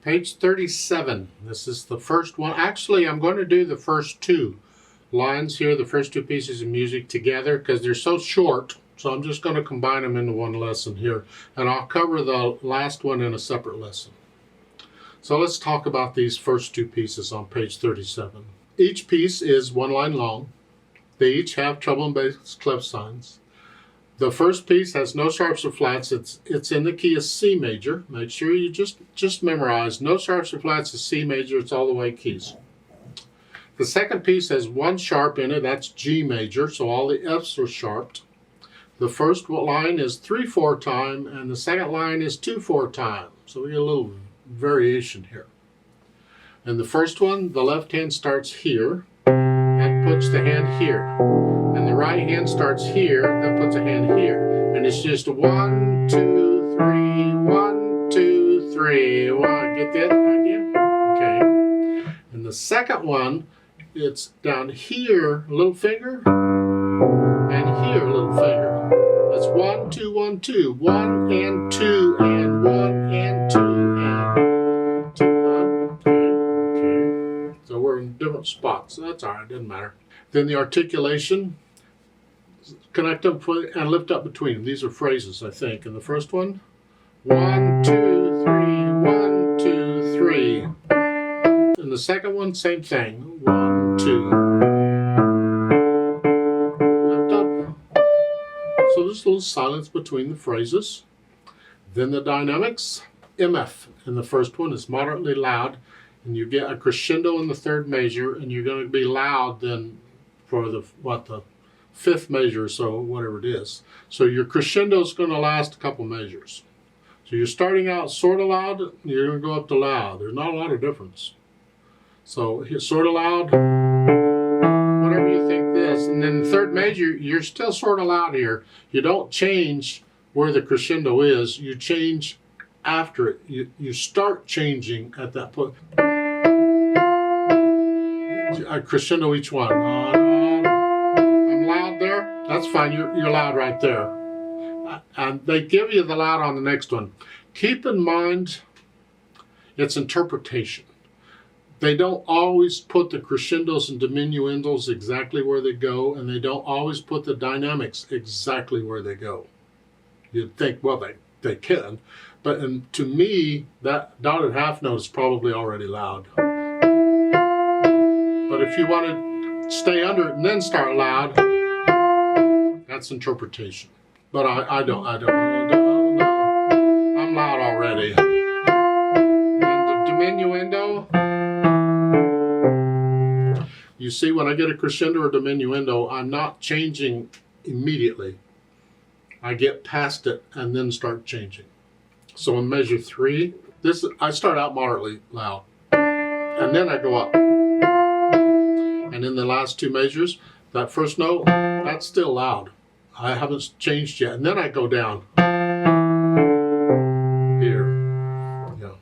Page 37. This is the first one. Actually, I'm going to do the first two lines here, the first two pieces of music together because they're so short. So I'm just going to combine them into one lesson here. And I'll cover the last one in a separate lesson. So let's talk about these first two pieces on page 37. Each piece is one line long. They each have treble and bass clef signs. The first piece has no sharps or flats. It's in the key of C major. Make sure you just memorize no sharps or flats is C major. It's all the way keys. The second piece has one sharp in it. That's G major. So all the F's are sharped. The first line is 3/4 time, and the second line is 2/4 time. So we get a little variation here. And the first one, the left hand starts here and puts the hand here. And the right hand starts here, then puts a hand here. And it's just 1, 2, 3, 1, 2, 3, 1. Get that idea? Okay. And the second one, it's down here, little finger, and here, little finger. It's 1, 2, 1, 2. 1 and 2 and 1 and 2 and 2. Okay. So we're in different spots. That's all right, doesn't matter. Then the articulation, connect up and lift up between them. These are phrases, I think. And the first one, 1, 2, 3, 1, 2, 3. And the second one, same thing. 1, 2. Lift up. So there's a little silence between the phrases. Then the dynamics, MF. And the first one is moderately loud. And you get a crescendo in the third measure, and you're going to be loud then for the fifth measure or so, whatever it is. So your crescendo is going to last a couple measures. So you're starting out sort of loud, you're going to go up to loud. There's not a lot of difference. So sort of loud, whatever you think this. And then the third measure, you're still sort of loud here. You don't change where the crescendo is. You change after it. You start changing at that point. A crescendo each one. I'm loud there. That's fine. You're loud right there. And they give you the loud on the next one. Keep in mind, it's interpretation. They don't always put the crescendos and diminuendos exactly where they go, and they don't always put the dynamics exactly where they go. You'd think, well, they can, but to me, that dotted half note is probably already loud. But if you want to stay under it and then start loud, that's interpretation. But I don't. I'm loud already. And the diminuendo, you see when I get a crescendo or diminuendo, I'm not changing immediately. I get past it and then start changing. So in measure 3, I start out moderately loud, and then I go up. And in the last two measures, that first note, that's still loud. I haven't changed yet. And then I go down here. Yeah.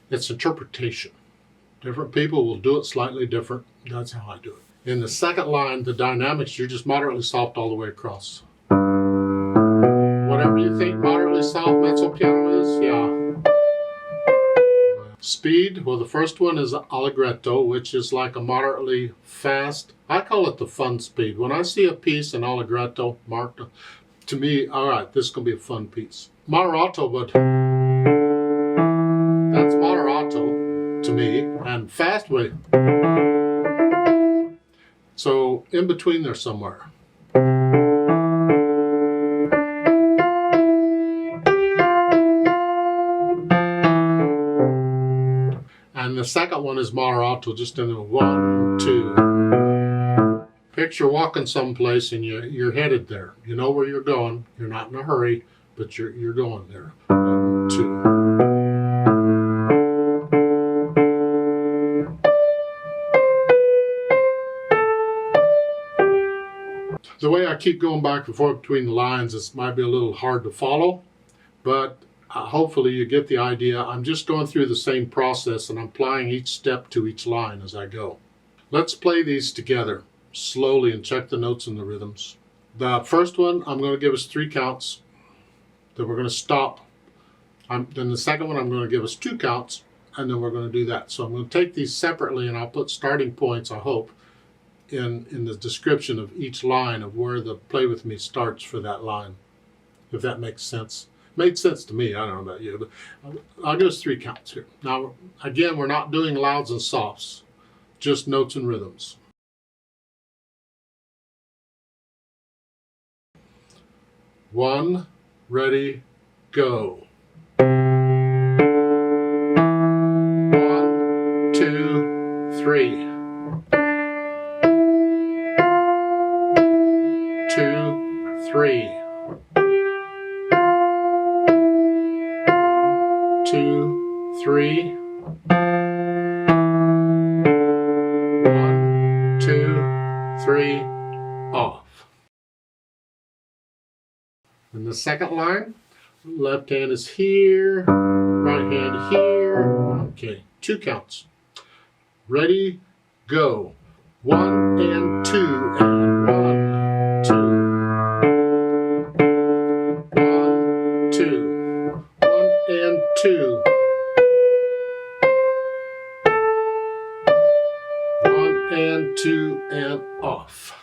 It's interpretation. Different people will do it slightly different. That's how I do it. In the second line, the dynamics, you're just moderately soft all the way across. Whatever you think moderately soft mezzo piano is, yeah. Speed, well, the first one is allegretto, which is like a moderately fast. I call it the fun speed. When I see a piece in allegretto marked, to me, all right, this is going to be a fun piece. Moderato, but that's moderato to me, and fast way. So in between there somewhere. And the second one is moderato, just in the 1, 2. Picture walking someplace and you're headed there. You know where you're going. You're not in a hurry, but you're going there. 1, 2. The way I keep going back and forth between the lines, this might be a little hard to follow, but hopefully you get the idea. I'm just going through the same process and I'm applying each step to each line as I go. Let's play these together slowly and check the notes and the rhythms. The first one, I'm going to give us 3 counts. Then we're going to stop. Then the second one, I'm going to give us 2 counts. and then we're going to do that. So I'm going to take these separately, and I'll put starting points, I hope, in the description of each line of where the Play With Me starts for that line, if that makes sense. Made sense to me. I don't know about you, but I'll give us 3 counts here. Now, again, we're not doing louds and softs, just notes and rhythms. 1, ready, go. 1, 2, 3. 2, 3. 2, 3. 1, 2, 3. Off. In the second line, left hand is here, right hand here. Okay, 2 counts. Ready, go. 1 and 2 and 1, 2. 1, 2. 1 and 2. 1 and 2 and off.